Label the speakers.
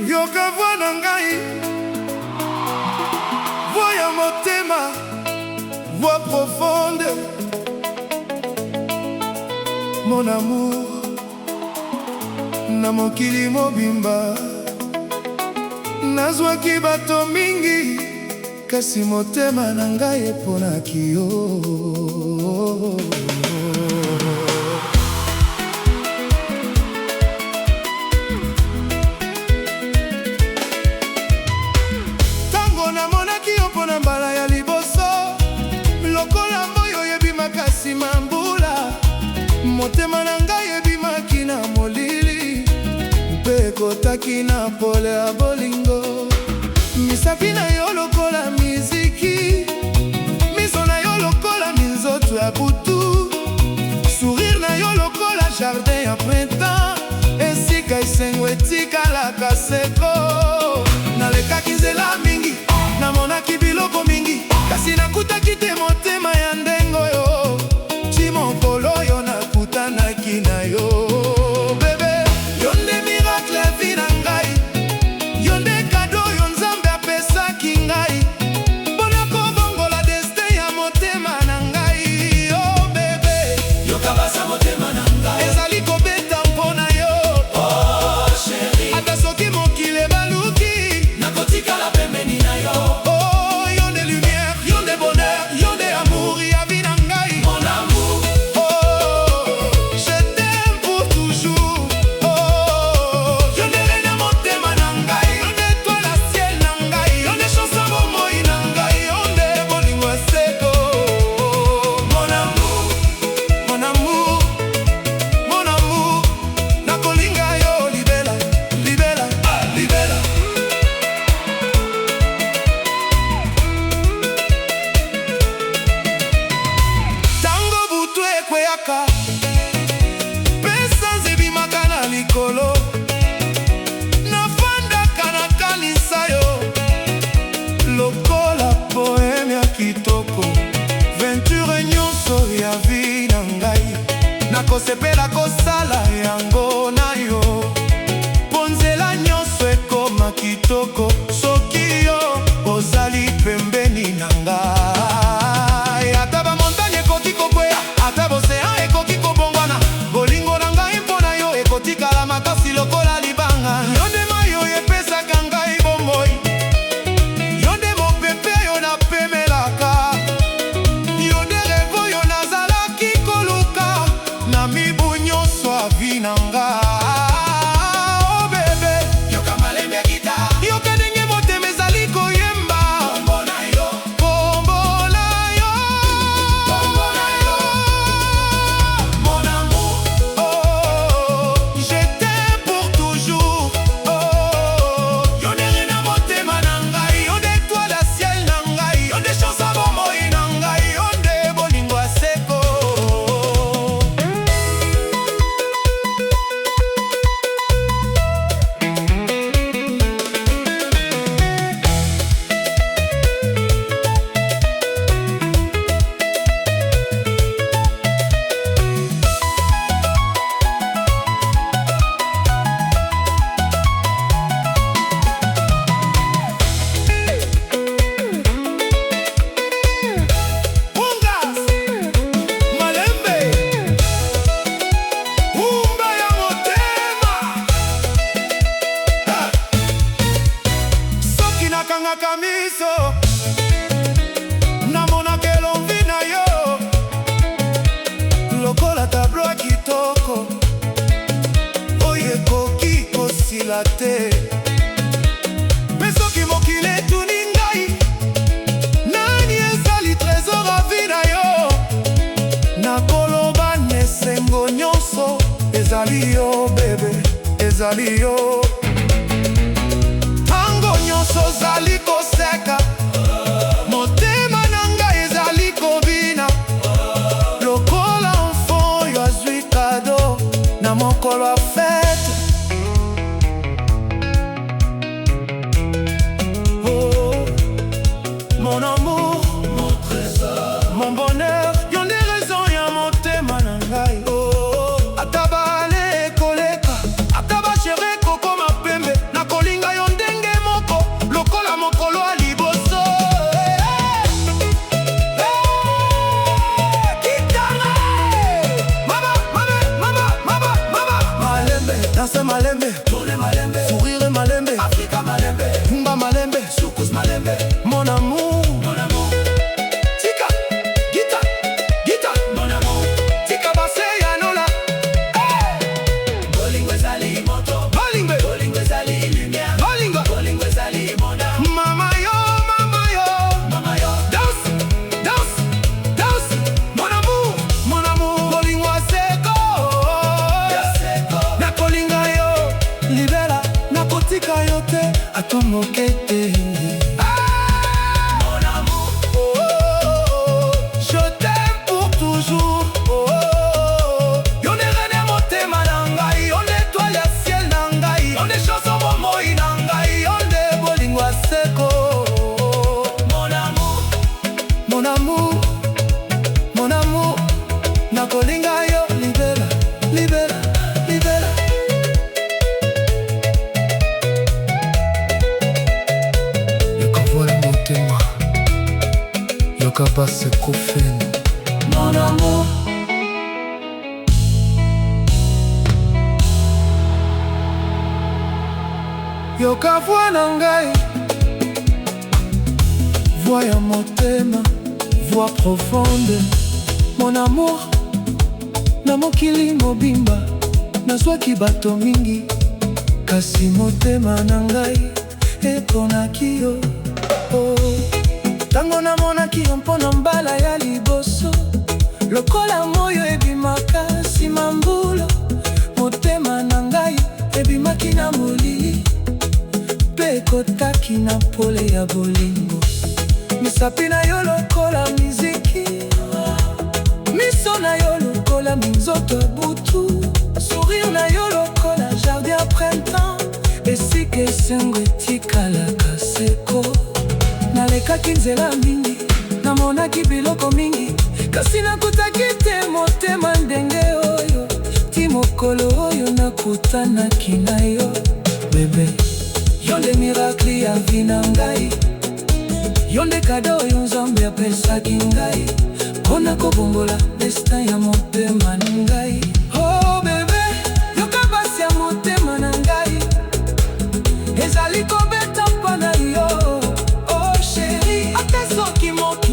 Speaker 1: Yoka voix na ngai, voix ya motema, voix profonde. Mon amour, na mokili mobimba nazwaki bato mingi, kasi motema na ngai eponaki yo. Tango namonaki yo mpona mbala ya liboso, lokola moyo oyebi makasi mambula, motema na ngai ebimaki na molili, mpe ekotaki na pole ya bolingo. Misapi na yo lokola miziki, miso na yo lokola minzoto ya butu, sourire na yo lokola jardin ya printemps, esika esengo etikalaka seko. Nalekaki nzela mingi, namonaki biloko mingi, kasi nakutaki te motema ya ndengo yo. Ti mokolo oyo nakutanaki na yo, bebe, yo nde miracle ya vi na ngai, yo nde kado oyo Nzambe apesaki ngai, mpona kobongola destin ya motema na ngai. Oh bebe, yoka basa motema na ngai, ezali kobeta mpona yo. Oh chérie, ata soki mokili ebaluki, nakotikala pembeni na yo. Oh yo nde lumière, yo nde bonheur, yo nde amour ya vi na ngai. Mon amour, oh je t'aime pour toujours. Oh yo nde reine ya motema na ngai, yo nde étoile ya ciel na ngai, yo nde chanson bomoi na ngai, yo nde bolingo ya seko. Mon amour, mon amour, mon amour, nakolinga yo libela, libela, libela. Tango butu ekweyaka, pesa ebimaka na likolo, nafandaka nakanisa yo lokola poeme ya kitoko. Venture nyonso ya vi na ngai, nakosepela kosala yango na yo, mpo nzela nyonso ekoma kitoko soki yo ozali pembeni na ngai. Ata bamontagne ekoki kokwea, ata bosean ekoki kobongwana, bolingo na ngai mpona yo ekotikala makasi lokola libanga. Yo nde mai oyo epesaka ngai bomoi, yo nde mopepe oyo napemelaka, yo nde revo oyo nazalaki koluka na mibu nyonso ya vi na ngai. Oh bebe, yoka malembe ya guitar, yoka ndenge motema ezali koyemba, kombo na yo, kombo na yo, kombo na yo. Mon amour, oh je t'aime pour toujours. Oh yo nde reine ya motema na ngai, yo nde étoile ya ciel na ngai, yo nde chanson bomoi na ngai, yo nde bolingo ya seko. Ungas, malembe, umba ya motema. Soki nakangaka miso, namonaka elongi na yo lokola tableau ya kitoko oyo ekoki kosila te. Mpe soki mokili etuni ngai, nani ezali trésor ya vi na yo, nakoloba na esengo nyonso ezali yo bebe, ezali yo. Tango nyonso ozali koseka, motema na ngai ezali kobina, lokola enfant oyo azwi kado na mokolo ya fete. Oh mon amour, mon trésor, Mon amour, mon amour, nakolinga yo libela, libela, libela. Yokavuala motema, yokabase kofeni. Mon amour, yokavua na ngai, voix ya motema, voix profonde. Mon amour, na mokili mobimba, nazwaki bato mingi, kasi motema na ngai eponaki yo. Tango namonaki yo mpona mbala ya liboso, lokola moyo ebimaka nsima mbula, motema na ngai ebimaki na molili, mpe ekotaki na pole ya bolingo. Misapi na yo lokola miziki, miso na yo lokola minzoto ya butu, sourire na yo lokola jardin ya printemps, esika esengo etikalaka seko. Nalekaki nzela mingi, namonaki biloko mingi, kasi nakutaki te motema ndenge oyo, ti mokolo oyo nakutanaki na yo. Bebe, yo nde miracle ya vi na ngai, yo nde kado oyo Nzambe apesaki ngai, mpona kobongola destin ya motema na ngai.